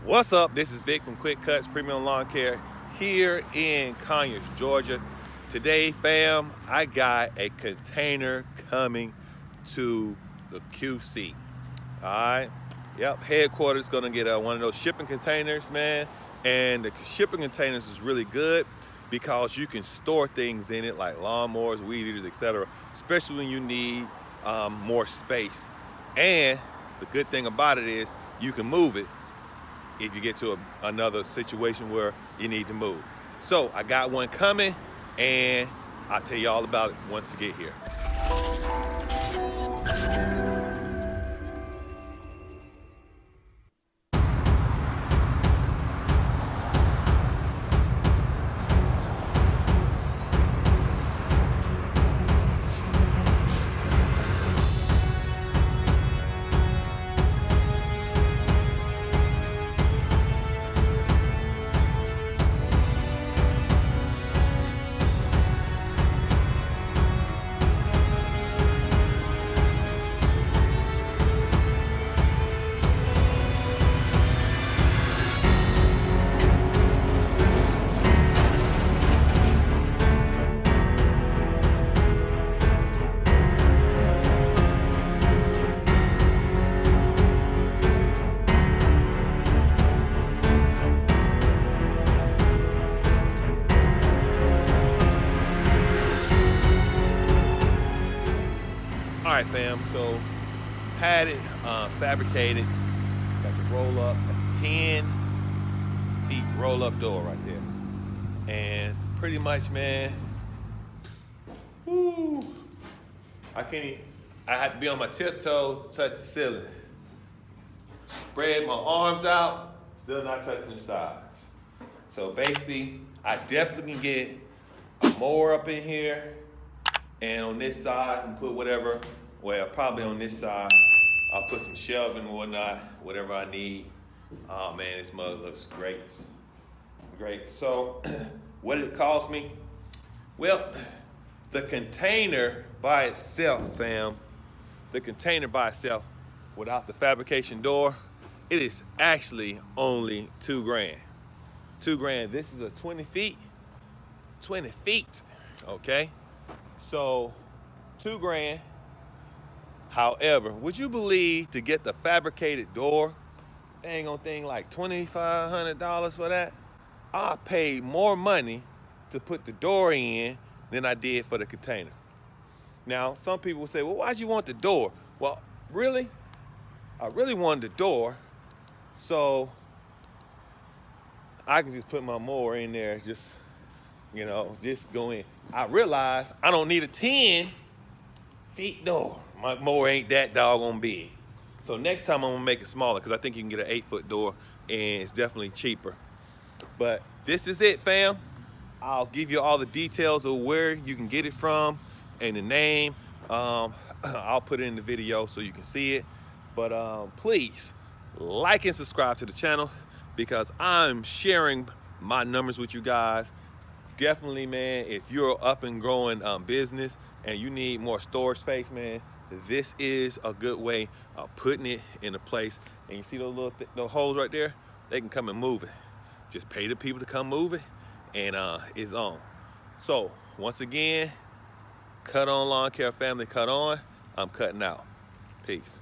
What's up? This is Vic from Quick Cutz Premium Lawn Care here in Conyers, Georgia. Today, fam, I got a container coming to the QC. All right. Yep. Headquarters gonna get one of those shipping containers, man. And the shipping containers is really good because you can store things in it like lawnmowers, weed eaters, etc. Especially when you need more space. And the good thing about it is you can move it if you get to another situation where you need to move. So I got one coming and I'll tell you all about it once you get here. All right, fam, so had it fabricated, got the roll up, that's 10 feet roll up door right there. And pretty much, man, whoo, I had to be on my tiptoes to touch the ceiling. Spread my arms out, still not touching the sides. So basically, I definitely can get a mower up in here, and on this side, I can put whatever. Well, probably on this side, I'll put some shelving and whatnot, whatever I need. Oh man, this mug looks great. Great. So, what did it cost me? Well, the container by itself, fam, the container by itself, without the fabrication door, it is actually only $2 grand. $2 grand. This is a 20 feet. 20 feet. Okay. So, $2 grand. However, would you believe to get the fabricated door, dang on thing like $2,500 for that? I paid more money to put the door in than I did for the container. Now, some people will say, well, why'd you want the door? Well, really? I really wanted the door so I can just put my mower in there, just go in. I realized I don't need a 10 feet door. My mower ain't that doggone big. So next time I'm gonna make it smaller because I think you can get an 8-foot door and it's definitely cheaper. But this is it, fam. I'll give you all the details of where you can get it from and the name. I'll put it in the video so you can see it. But please like and subscribe to the channel because I'm sharing my numbers with you guys. Definitely, man, if you're up and growing business and you need more storage space, man, this is a good way of putting it in a place. And you see those little those holes right there? They can come and move it. Just pay the people to come move it, and it's on. So once again, Cut On Lawn Care family, cut on. I'm cutting out. Peace.